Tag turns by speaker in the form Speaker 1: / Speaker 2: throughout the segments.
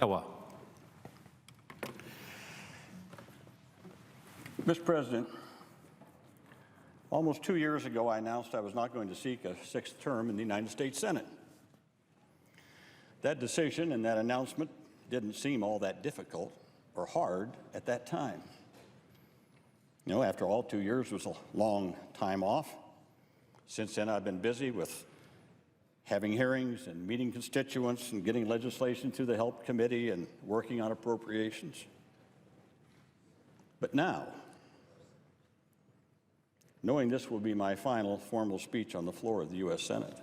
Speaker 1: Iowa.
Speaker 2: Mr. President, almost 2 years ago, I announced I was not going to seek a sixth term in the United States Senate. That decision and that announcement didn't seem all that difficult or hard at that time. You know, after all, 2 years was a long time off. Since then, I've been busy with having hearings and meeting constituents and getting legislation through the Help Committee and working on appropriations. But now, knowing this will be my final formal speech on the floor of the U.S. Senate,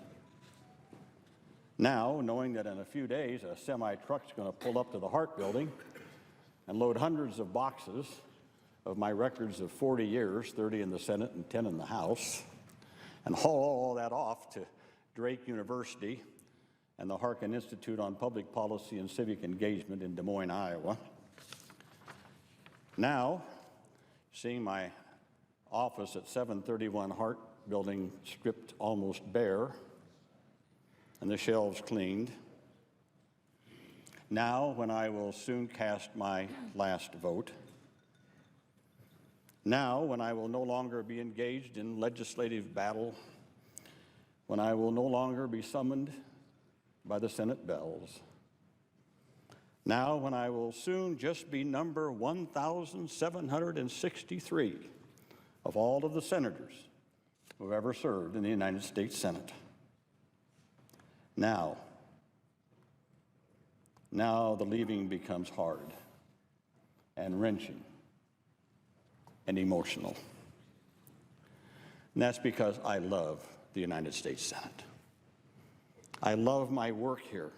Speaker 2: now knowing that in a few days a semi-truck's going to pull up to the Hart Building and load hundreds of boxes of my records of 40 years, 30 in the Senate and 10 in the House, and haul all that off to Drake University and the Harkin Institute on Public Policy and Civic Engagement in Des Moines, Iowa. Now, seeing my office at 731 Hart Building stripped almost bare and the shelves cleaned. Now, when I will soon cast my last vote. Now, when I will no longer be engaged in legislative battle, when I will no longer be summoned by the Senate bells. Now, when I will soon just be number 1,763 of all of the senators who have ever served in the United States Senate. Now the leaving becomes hard and wrenching and emotional. And that's because I love the United States Senate. I love my work here.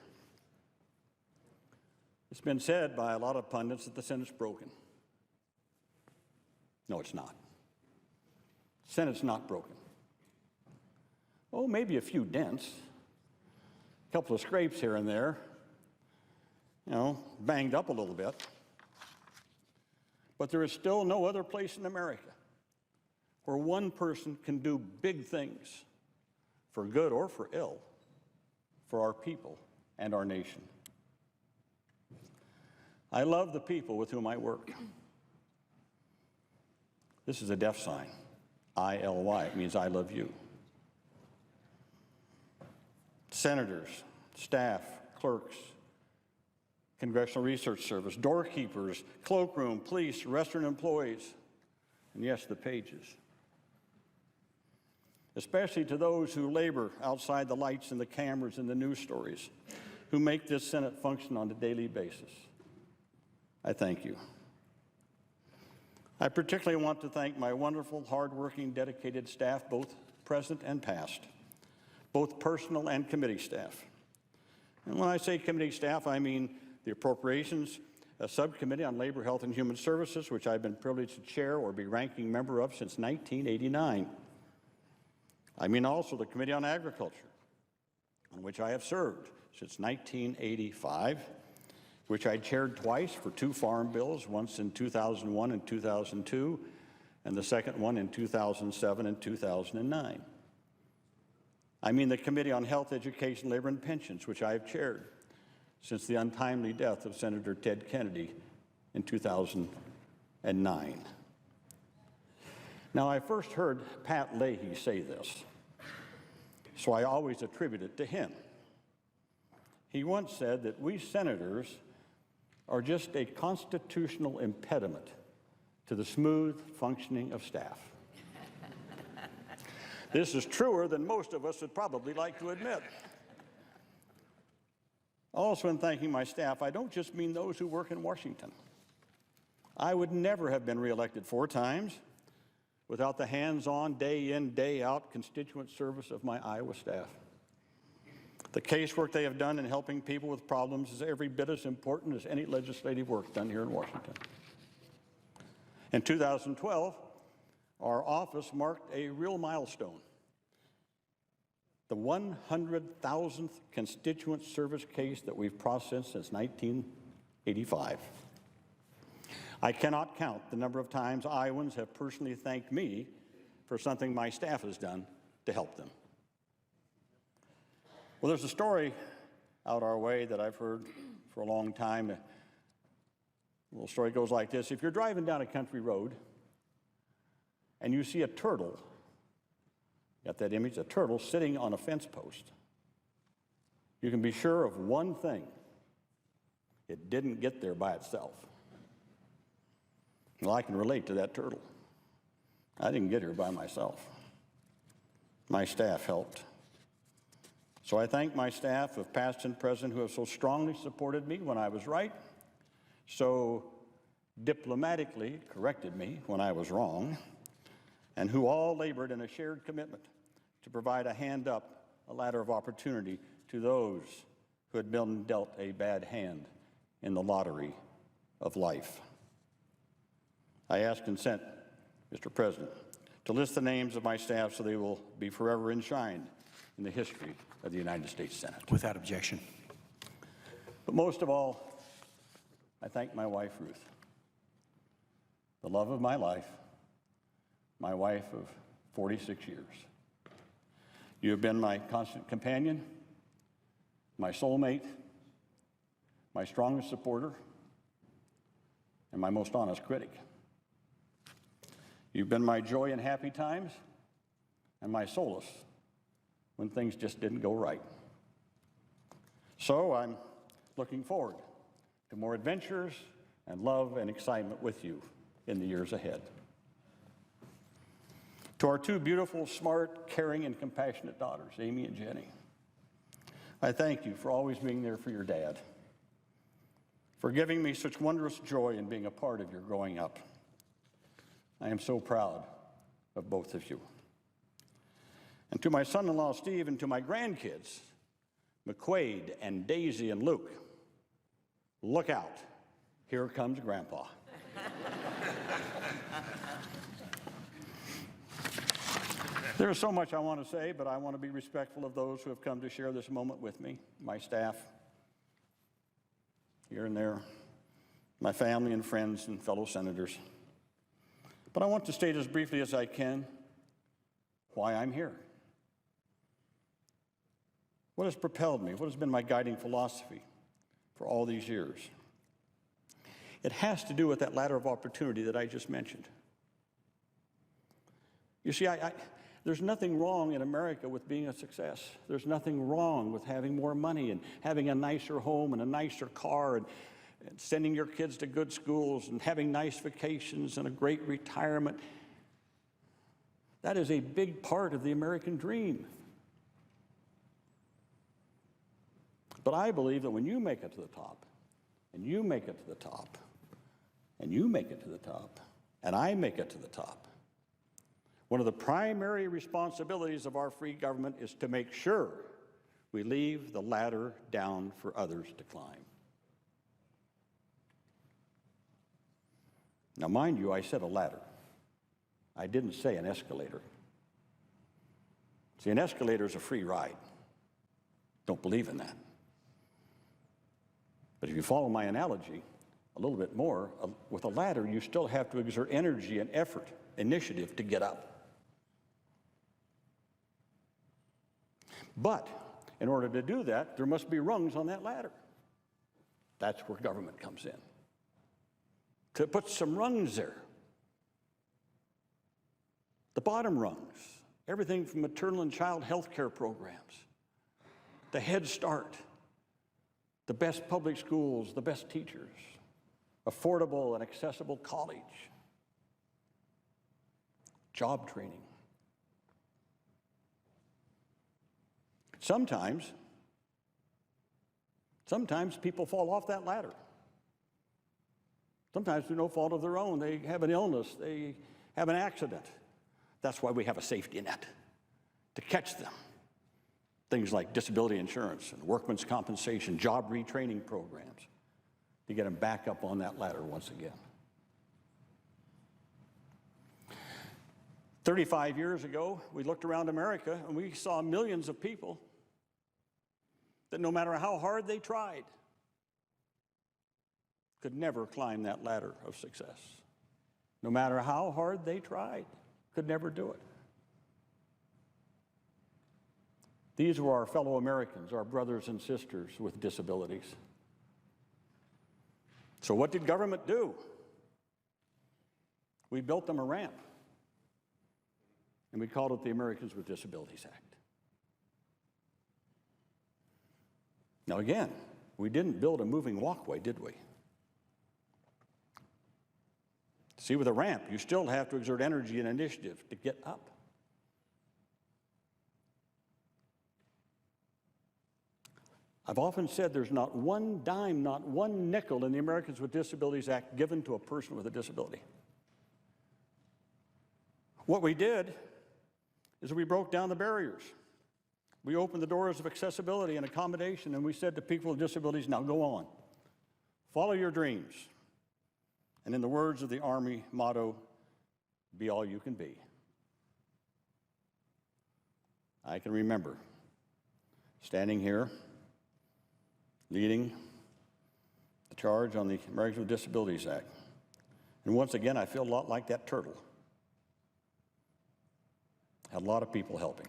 Speaker 2: It's been said by a lot of pundits that the Senate's broken. No, it's not. The Senate's not broken. Oh, maybe a few dents, a couple of scrapes here and there, you know, banged up a little bit. But there is still no other place in America where one person can do big things, for good or for ill, for our people and our nation. I love the people with whom I work. This is a deaf sign, I-L-Y. It means I love you. Senators, staff, clerks, Congressional Research Service, doorkeepers, cloakroom, police, restaurant employees, and yes, the pages. Especially to those who labor outside the lights and the cameras and the news stories, who make this Senate function on a daily basis. I thank you. I particularly want to thank my wonderful, hardworking, dedicated staff, both present and past, both personal and committee staff. And when I say committee staff, I mean the Appropriations Subcommittee on Labor, Health, and Human Services, which I've been privileged to chair or be ranking member of since 1989. I mean also the Committee on Agriculture, on which I have served since 1985, which I chaired twice for 2 farm bills, once in 2001 and 2002, and the second one in 2007 and 2009. I mean the Committee on Health, Education, Labor, and Pensions, which I have chaired since the untimely death of Senator Ted Kennedy in 2009. Now, I first heard Pat Leahy say this, so I always attribute it to him. He once said that we senators are just a constitutional impediment to the smooth functioning of staff. This is truer than most of us would probably like to admit. Also, in thanking my staff, I don't just mean those who work in Washington. I would never have been reelected 4 times without the hands-on, day-in, day-out constituent service of my Iowa staff. The casework they have done in helping people with problems is every bit as important as any legislative work done here in Washington. In 2012, our office marked a real milestone. The 100,000th constituent service case that we've processed since 1985. I cannot count the number of times Iowans have personally thanked me for something my staff has done to help them. Well, there's a story out our way that I've heard for a long time. A little story goes like this. If you're driving down a country road and you see a turtle, got that image, a turtle sitting on a fence post, you can be sure of one thing: it didn't get there by itself. Well, I can relate to that turtle. I didn't get here by myself. My staff helped. So I thank my staff of past and present who have so strongly supported me when I was right, so diplomatically corrected me when I was wrong, and who all labored in a shared commitment to provide a hand up, a ladder of opportunity to those who had been dealt a bad hand in the lottery of life. I ask consent, Mr. President, to list the names of my staff so they will be forever enshrined in the history of the United States Senate.
Speaker 1: Without objection.
Speaker 2: But most of all, I thank my wife, Ruth, the love of my life, my wife of 46 years. You have been my constant companion, my soulmate, my strongest supporter, and my most honest critic. You've been my joy in happy times and my solace when things just didn't go right. So I'm looking forward to more adventures and love and excitement with you in the years ahead. To our two beautiful, smart, caring, and compassionate daughters, Amy and Jenny, I thank you for always being there for your dad, for giving me such wondrous joy in being a part of your growing up. I am so proud of both of you. And to my son-in-law, Steve, and to my grandkids, McQuaid and Daisy and Luke, look out, here comes Grandpa. There's so much I want to say, but I want to be respectful of those who have come to share this moment with me, my staff, here and there, my family and friends and fellow senators. But I want to state as briefly as I can why I'm here. What has propelled me? What has been my guiding philosophy for all these years? It has to do with that ladder of opportunity that I just mentioned. You see, there's nothing wrong in America with being a success. There's nothing wrong with having more money and having a nicer home and a nicer car and sending your kids to good schools and having nice vacations and a great retirement. That is a big part of the American dream. But I believe that when you make it to the top, and you make it to the top, and you make it to the top, and I make it to the top, one of the primary responsibilities of our free government is to make sure we leave the ladder down for others to climb. Now, mind you, I said a ladder. I didn't say an escalator. See, an escalator is a free ride. Don't believe in that. But if you follow my analogy a little bit more, with a ladder, you still have to exert energy and effort, initiative to get up. But in order to do that, there must be rungs on that ladder. That's where government comes in. To put some rungs there. The bottom rungs, everything from maternal and child health care programs, the Head Start, the best public schools, the best teachers, affordable and accessible college, job training. Sometimes people fall off that ladder. Sometimes through no fault of their own. They have an illness, they have an accident. That's why we have a safety net, to catch them. Things like disability insurance and workman's compensation, job retraining programs, to get them back up on that ladder once again. 35 years ago, we looked around America and we saw millions of people that no matter how hard they tried, could never climb that ladder of success. No matter how hard they tried, could never do it. These were our fellow Americans, our brothers and sisters with disabilities. So what did government do? We built them a ramp, and we called it the Americans with Disabilities Act. Now again, we didn't build a moving walkway, did we? See, with a ramp, you still have to exert energy and initiative to get up. I've often said there's not one dime, not one nickel in the Americans with Disabilities Act given to a person with a disability. What we did is we broke down the barriers. We opened the doors of accessibility and accommodation, and we said to people with disabilities, now go on. Follow your dreams. And in the words of the Army motto, be all you can be. I can remember standing here, leading the charge on the Americans with Disabilities Act. And once again, I feel a lot like that turtle. Had a lot of people helping.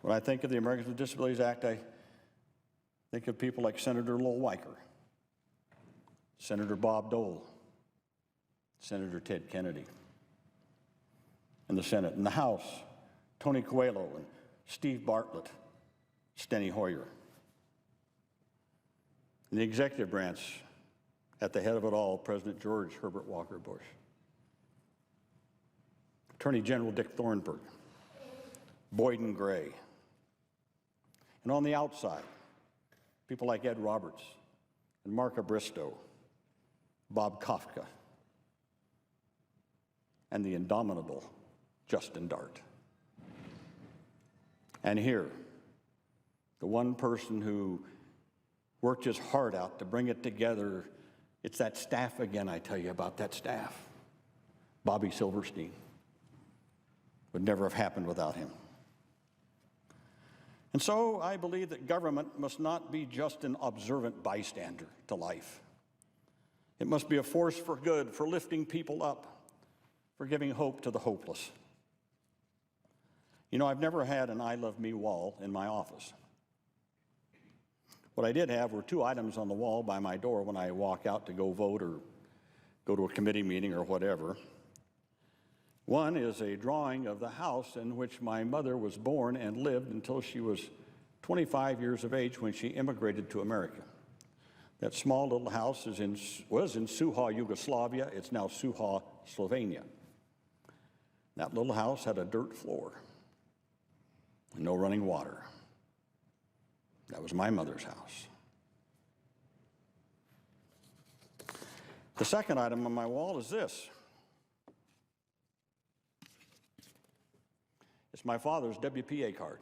Speaker 2: When I think of the Americans with Disabilities Act, I think of people like Senator Lowell Weicker, Senator Bob Dole, Senator Ted Kennedy in the Senate. In the House, Tony Coelho and Steve Bartlett, Steny Hoyer. In the executive branch, at the head of it all, President George Herbert Walker Bush. Attorney General Dick Thornburgh, Boyden Gray. And on the outside, people like Ed Roberts and Mark Bristow, Bob Kafka, and the indomitable Justin Dart. And here, the one person who worked his heart out to bring it together, it's that staff again, I tell you about that staff. Bobby Silverstein. Would never have happened without him. And so I believe that government must not be just an observant bystander to life. It must be a force for good, for lifting people up, for giving hope to the hopeless. You know, I've never had an I Love Me wall in my office. What I did have were 2 items on the wall by my door when I walk out to go vote or go to a committee meeting or whatever. One is a drawing of the house in which my mother was born and lived until she was 25 years of age when she immigrated to America. That small little house was in Suha, Yugoslavia. It's now Suha, Slovenia. That little house had a dirt floor and no running water. That was my mother's house. The second item on my wall is this. It's my father's WPA card.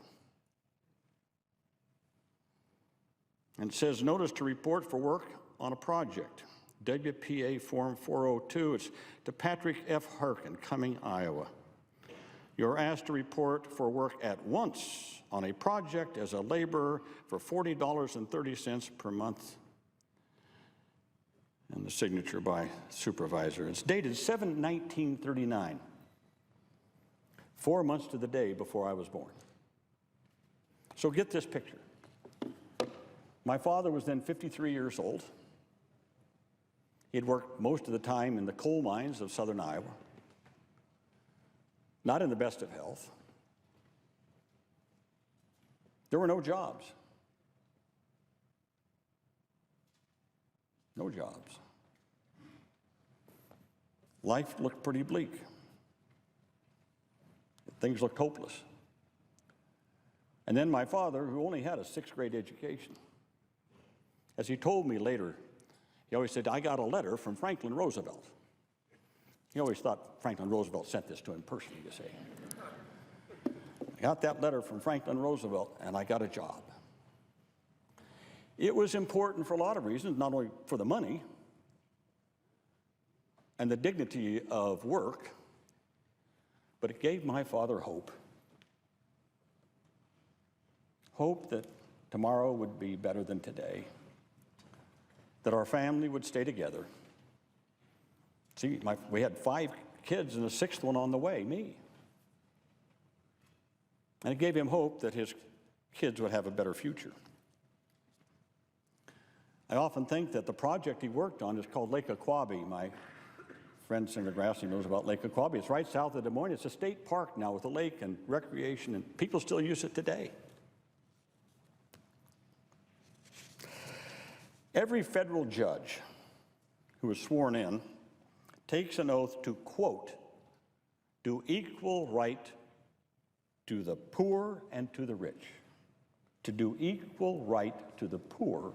Speaker 2: And it says, notice to report for work on a project. WPA Form 402. It's to Patrick F. Harkin, Cumming, Iowa. You're asked to report for work at once on a project as a laborer for $40.30 per month. And the signature by supervisor. It's dated 7/19/39. 4 months to the day before I was born. So get this picture. My father was then 53 years old. He'd worked most of the time in the coal mines of southern Iowa. Not in the best of health. There were no jobs. No jobs. Life looked pretty bleak. Things looked hopeless. And then my father, who only had a 6th grade education, as he told me later, he always said, I got a letter from Franklin Roosevelt. He always thought Franklin Roosevelt sent this to him personally, you see. I got that letter from Franklin Roosevelt, and I got a job. It was important for a lot of reasons, not only for the money and the dignity of work, but it gave my father hope. Hope that tomorrow would be better than today, that our family would stay together. See, we had 5 kids and a 6th one on the way, me. And it gave him hope that his kids would have a better future. I often think that the project he worked on is called Lake Aquabi. My friend Senator Grassley knows about Lake Aquabi. It's right south of Des Moines. It's a state park now with a lake and recreation, and people still use it today. Every federal judge who is sworn in takes an oath to, quote, do equal right to the poor and to the rich. To do equal right to the poor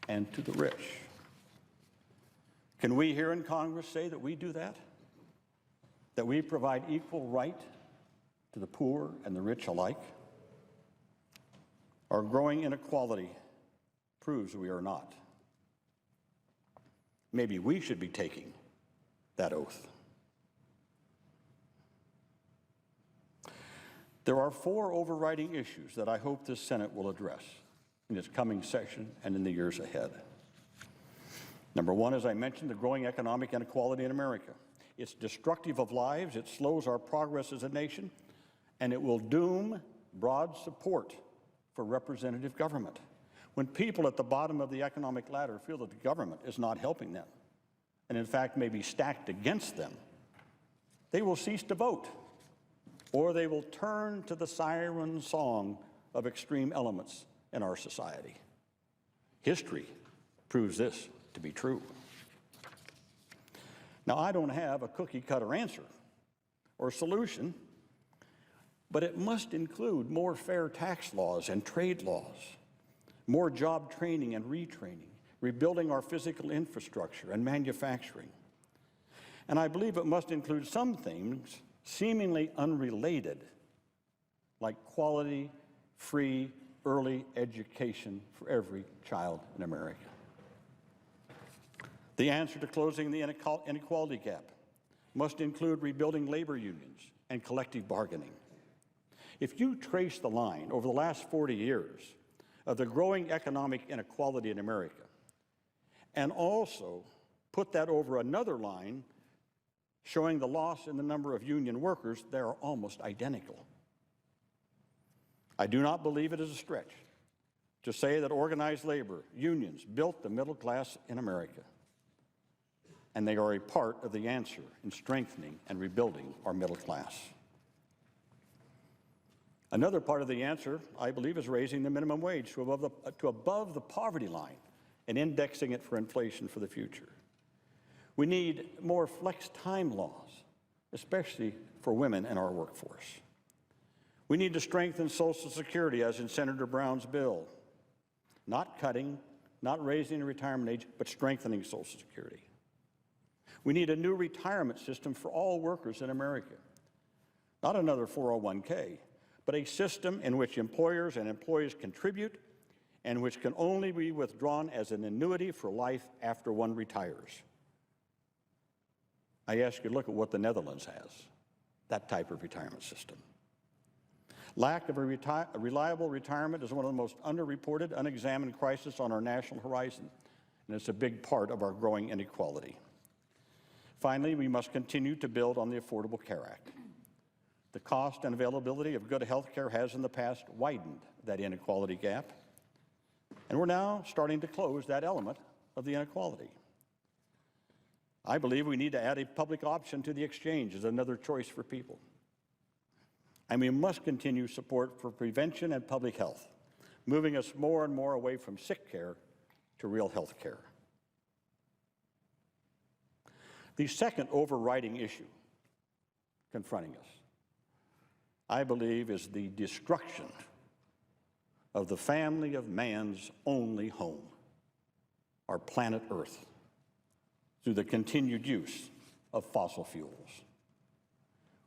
Speaker 2: and to the rich. Can we here in Congress say that we do that? That we provide equal right to the poor and the rich alike? Our growing inequality proves we are not. Maybe we should be taking that oath. There are 4 overriding issues that I hope this Senate will address in its coming session and in the years ahead. Number 1, as I mentioned, the growing economic inequality in America. It's destructive of lives, it slows our progress as a nation, and it will doom broad support for representative government. When people at the bottom of the economic ladder feel that the government is not helping them, and in fact may be stacked against them, they will cease to vote, or they will turn to the siren song of extreme elements in our society. History proves this to be true. Now, I don't have a cookie-cutter answer or solution, but it must include more fair tax laws and trade laws, more job training and retraining, rebuilding our physical infrastructure and manufacturing. And I believe it must include some things seemingly unrelated, like quality, free, early education for every child in America. The answer to closing the inequality gap must include rebuilding labor unions and collective bargaining. If you trace the line over the last 40 years of the growing economic inequality in America, and also put that over another line showing the loss in the number of union workers, they are almost identical. I do not believe it is a stretch to say that organized labor, unions, built the middle class in America, and they are a part of the answer in strengthening and rebuilding our middle class. Another part of the answer, I believe, is raising the minimum wage to above the poverty line and indexing it for inflation for the future. We need more flex time laws, especially for women in our workforce. We need to strengthen Social Security, as in Senator Brown's bill. Not cutting, not raising the retirement age, but strengthening Social Security. We need a new retirement system for all workers in America. Not another 401k, but a system in which employers and employees contribute and which can only be withdrawn as an annuity for life after one retires. I ask you to look at what the Netherlands has, that type of retirement system. Lack of a reliable retirement is one of the most underreported, unexamined crises on our national horizon, and it's a big part of our growing inequality. Finally, we must continue to build on the Affordable Care Act. The cost and availability of good health care has in the past widened that inequality gap, and we're now starting to close that element of the inequality. I believe we need to add a public option to the exchange as another choice for people. And we must continue support for prevention and public health, moving us more and more away from sick care to real health care. The second overriding issue confronting us, I believe, is the destruction of the family of man's only home, our planet Earth, through the continued use of fossil fuels.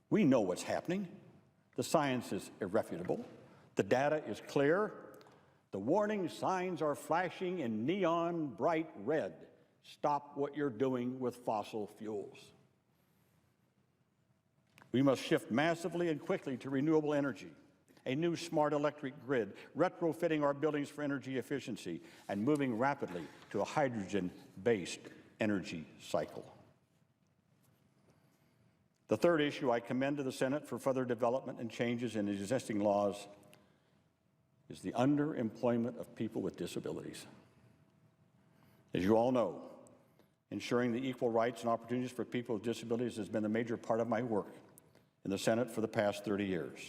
Speaker 2: We know what's happening. The science is irrefutable. The data is clear. The warning signs are flashing in neon bright red. Stop what you're doing with fossil fuels. We must shift massively and quickly to renewable energy, a new smart electric grid, retrofitting our buildings for energy efficiency, and moving rapidly to a hydrogen-based energy cycle. The third issue I commend to the Senate for further development and changes in existing laws is the underemployment of people with disabilities. As you all know, ensuring the equal rights and opportunities for people with disabilities has been a major part of my work in the Senate for the past 30 years.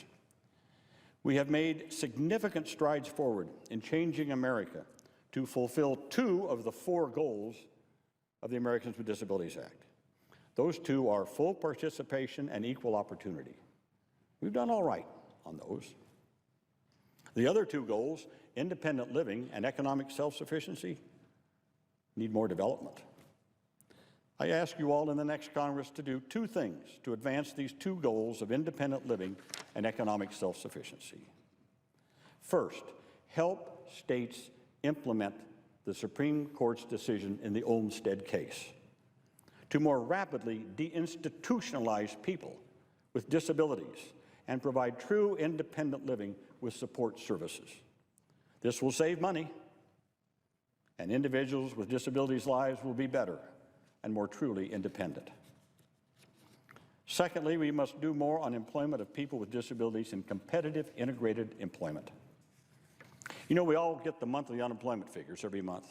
Speaker 2: We have made significant strides forward in changing America to fulfill 2 of the 4 goals of the Americans with Disabilities Act. Those 2 are full participation and equal opportunity. We've done all right on those. The other 2 goals, independent living and economic self-sufficiency, need more development. I ask you all in the next Congress to do 2 things to advance these 2 goals of independent living and economic self-sufficiency. First, help states implement the Supreme Court's decision in the Olmstead case to more rapidly deinstitutionalize people with disabilities and provide true independent living with support services. This will save money, and individuals with disabilities' lives will be better and more truly independent. Secondly, we must do more on employment of people with disabilities in competitive integrated employment. You know, we all get the monthly unemployment figures every month.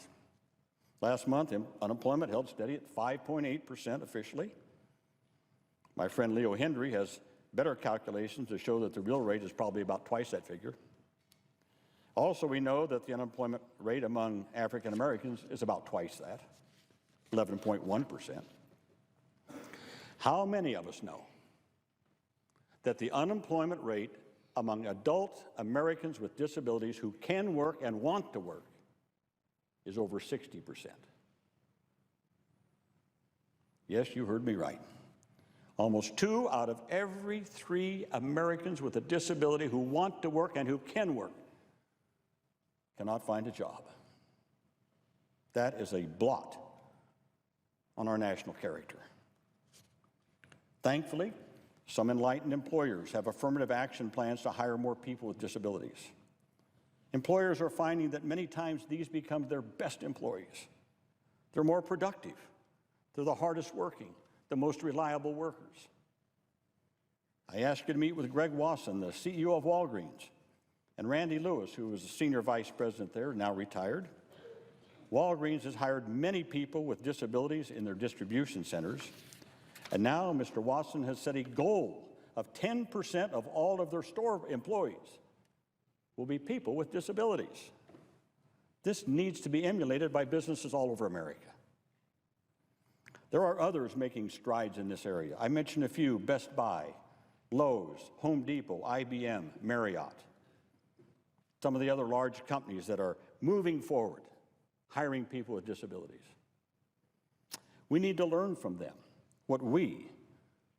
Speaker 2: Last month, unemployment held steady at 5.8% officially. My friend Leo Hendry has better calculations to show that the real rate is probably about twice that figure. Also, we know that the unemployment rate among African Americans is about twice that, 11.1%. How many of us know that the unemployment rate among adult Americans with disabilities who can work and want to work is over 60%? Yes, you heard me right. Almost 2 out of every 3 Americans with a disability who want to work and who can work cannot find a job. That is a blot on our national character. Thankfully, some enlightened employers have affirmative action plans to hire more people with disabilities. Employers are finding that many times these become their best employees. They're more productive. They're the hardest working, the most reliable workers. I asked you to meet with Greg Wasson, the CEO of Walgreens, and Randy Lewis, who was the senior vice president there, now retired. Walgreens has hired many people with disabilities in their distribution centers, and now Mr. Watson has set a goal of 10% of all of their store employees will be people with disabilities. This needs to be emulated by businesses all over America. There are others making strides in this area. I mentioned a few: Best Buy, Lowe's, Home Depot, IBM, Marriott. Some of the other large companies that are moving forward, hiring people with disabilities. We need to learn from them what we,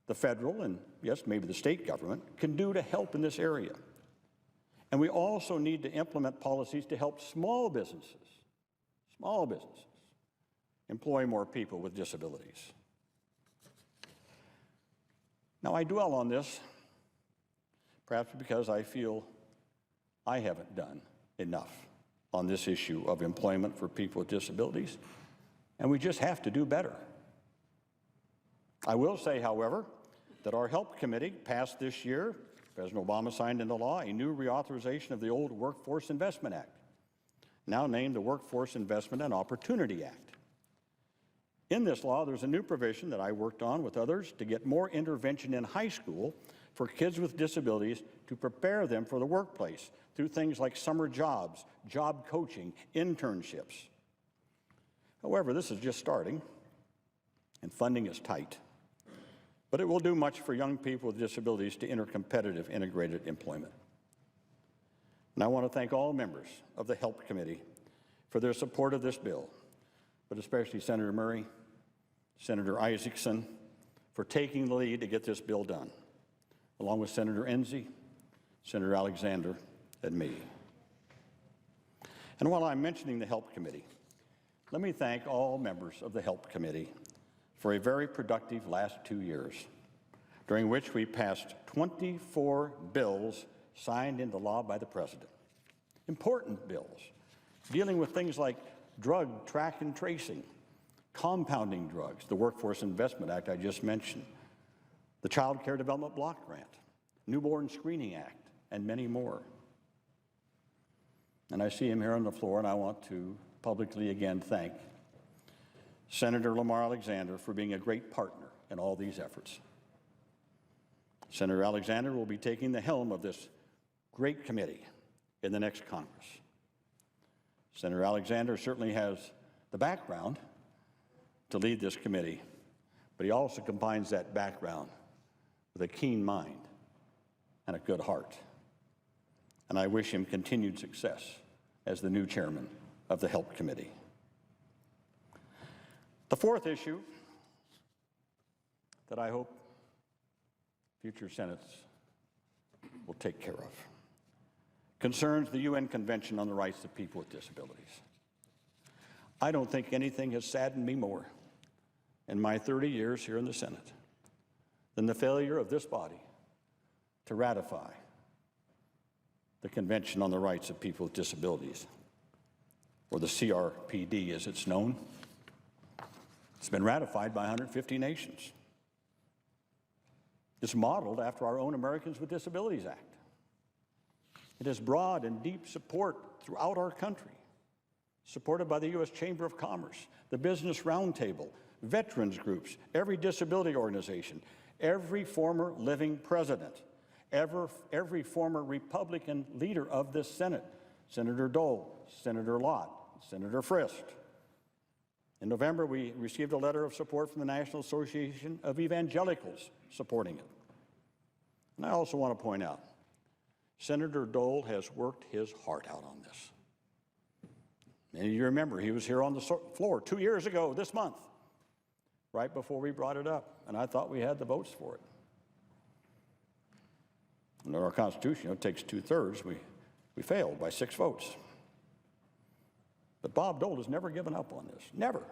Speaker 2: the federal and, yes, maybe the state government, can do to help in this area. And we also need to implement policies to help small businesses, employ more people with disabilities. Now, I dwell on this, perhaps because I feel I haven't done enough on this issue of employment for people with disabilities, and we just have to do better. I will say, however, that our Help Committee passed this year, President Obama signed into law, a new reauthorization of the old Workforce Investment Act, now named the Workforce Investment and Opportunity Act. In this law, there's a new provision that I worked on with others to get more intervention in high school for kids with disabilities to prepare them for the workplace through things like summer jobs, job coaching, internships. However, this is just starting, and funding is tight. But it will do much for young people with disabilities to enter competitive integrated employment. And I want to thank all members of the Help Committee for their support of this bill, but especially Senator Murray, Senator Isaacson, for taking the lead to get this bill done, along with Senator Enzi, Senator Alexander, and me. And while I'm mentioning the Help Committee, let me thank all members of the Help Committee for a very productive last 2 years, during which we passed 24 bills signed into law by the President. Important bills dealing with things like drug track and tracing, compounding drugs, the Workforce Investment Act I just mentioned, the Child Care Development Block Grant, Newborn Screening Act, and many more. And I see him here on the floor, and I want to publicly again thank Senator Lamar Alexander for being a great partner in all these efforts. Senator Alexander will be taking the helm of this great committee in the next Congress. Senator Alexander certainly has the background to lead this committee, but he also combines that background with a keen mind and a good heart. And I wish him continued success as the new chairman of the HELP Committee. The fourth issue that I hope future Senates will take care of concerns the UN Convention on the Rights of People with Disabilities. I don't think anything has saddened me more in my 30 years here in the Senate than the failure of this body to ratify the Convention on the Rights of People with Disabilities, or the CRPD as it's known. It's been ratified by 150 nations. It's modeled after our own Americans with Disabilities Act. It has broad and deep support throughout our country, supported by the U.S. Chamber of Commerce, the Business Roundtable, veterans groups, every disability organization, every former living president, every former Republican leader of this Senate, Senator Dole, Senator Lott, Senator Frist. In November, we received a letter of support from the National Association of Evangelicals supporting it. And I also want to point out, Senator Dole has worked his heart out on this. Many of you remember he was here on the floor 2 years ago this month, right before we brought it up, and I thought we had the votes for it. Under our Constitution, it takes 2/3. We failed by 6 votes. But Bob Dole has never given up on this, never.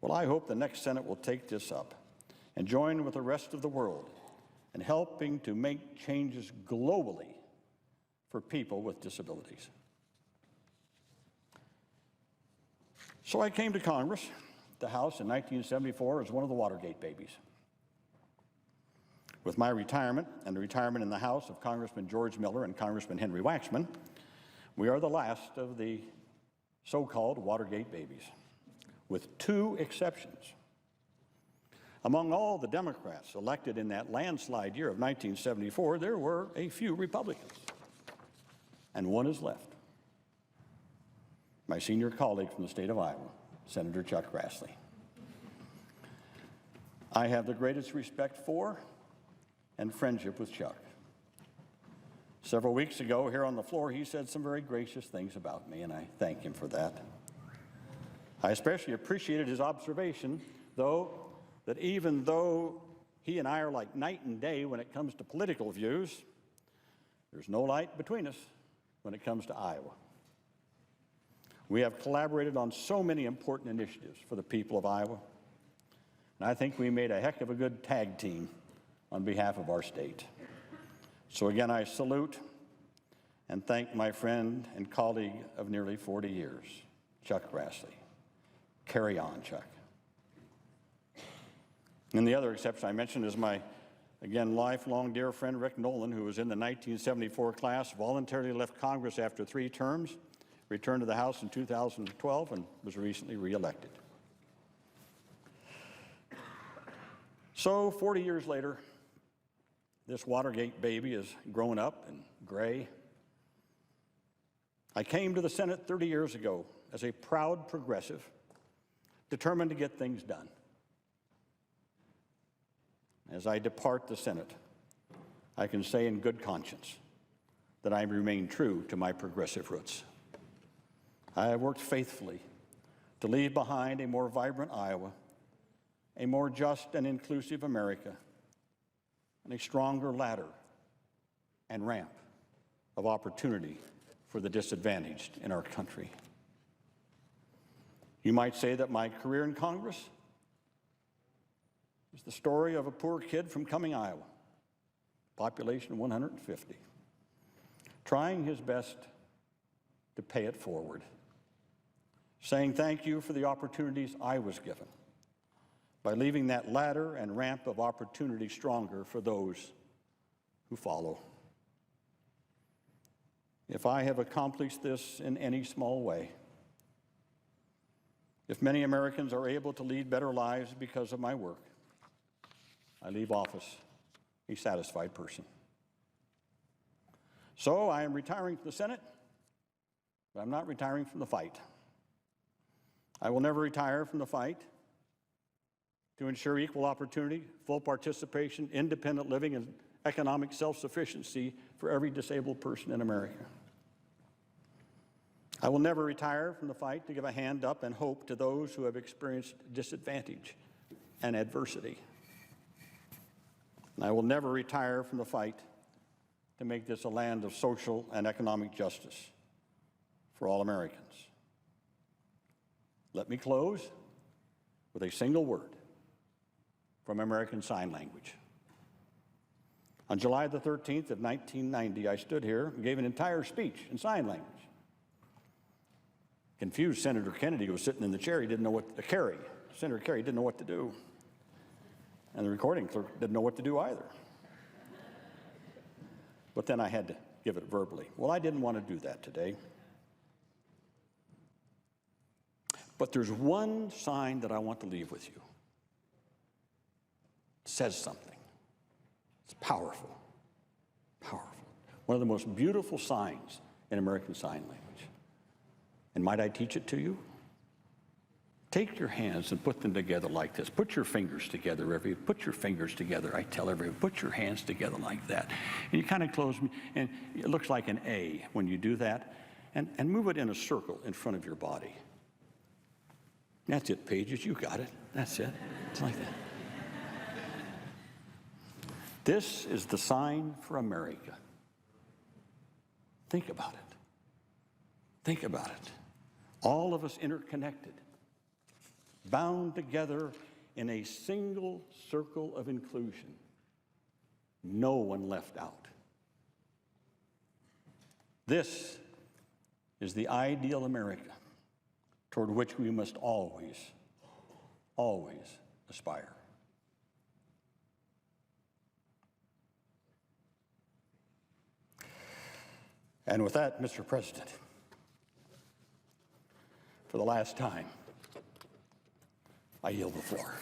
Speaker 2: Well, I hope the next Senate will take this up and join with the rest of the world in helping to make changes globally for people with disabilities. So I came to Congress, the House, in 1974 as one of the Watergate babies. With my retirement and the retirement in the House of Congressman George Miller and Congressman Henry Waxman, we are the last of the so-called Watergate babies, with 2 exceptions. Among all the Democrats elected in that landslide year of 1974, there were a few Republicans, and one is left. My senior colleague from the state of Iowa, Senator Chuck Grassley. I have the greatest respect for and friendship with Chuck. Several weeks ago here on the floor, he said some very gracious things about me, and I thank him for that. I especially appreciated his observation, though, that even though he and I are like night and day when it comes to political views, there's no light between us when it comes to Iowa. We have collaborated on so many important initiatives for the people of Iowa, and I think we made a heck of a good tag team on behalf of our state. So again, I salute and thank my friend and colleague of nearly 40 years, Chuck Grassley. Carry on, Chuck. And the other exception I mentioned is my, again, lifelong dear friend Rick Nolan, who was in the 1974 class, voluntarily left Congress after 3 terms, returned to the House in 2012, and was recently reelected. So 40 years later, this Watergate baby is grown up and gray. I came to the Senate 30 years ago as a proud progressive, determined to get things done. As I depart the Senate, I can say in good conscience that I remain true to my progressive roots. I have worked faithfully to leave behind a more vibrant Iowa, a more just and inclusive America, and a stronger ladder and ramp of opportunity for the disadvantaged in our country. You might say that my career in Congress is the story of a poor kid from Cumming, Iowa, population 150, trying his best to pay it forward, saying thank you for the opportunities I was given, by leaving that ladder and ramp of opportunity stronger for those who follow. If I have accomplished this in any small way, If many Americans are able to lead better lives because of my work, I leave office a satisfied person. So I am retiring from the Senate, but I'm not retiring from the fight. I will never retire from the fight to ensure equal opportunity, full participation, independent living, and economic self-sufficiency for every disabled person in America. I will never retire from the fight to give a hand up and hope to those who have experienced disadvantage and adversity. And I will never retire from the fight to make this a land of social and economic justice for all Americans. Let me close with a single word from American Sign Language. On July the 13th of 1990, I stood here and gave an entire speech in sign language. Confused Senator Kennedy was sitting in the chair. He didn't know what, Senator Kerry didn't know what to do. And the recording clerk didn't know what to do either. But then I had to give it verbally. Well, I didn't want to do that today. But there's one sign that I want to leave with you. It says something. It's powerful. Powerful. One of the most beautiful signs in American Sign Language. And might I teach it to you? Take your hands and put them together like this. Put your fingers together, put your fingers together. I tell everyone, put your hands together like that. And you kind of close, and it looks like an A when you do that. And move it in a circle in front of your body. That's it, Pages, you got it. That's it. It's like that. This is the sign for America. Think about it. Think about it. All of us interconnected, bound together in a single circle of inclusion. No one left out. This is the ideal America toward which we must always, always aspire. And with that, Mr. President, for the last time, I yield the floor.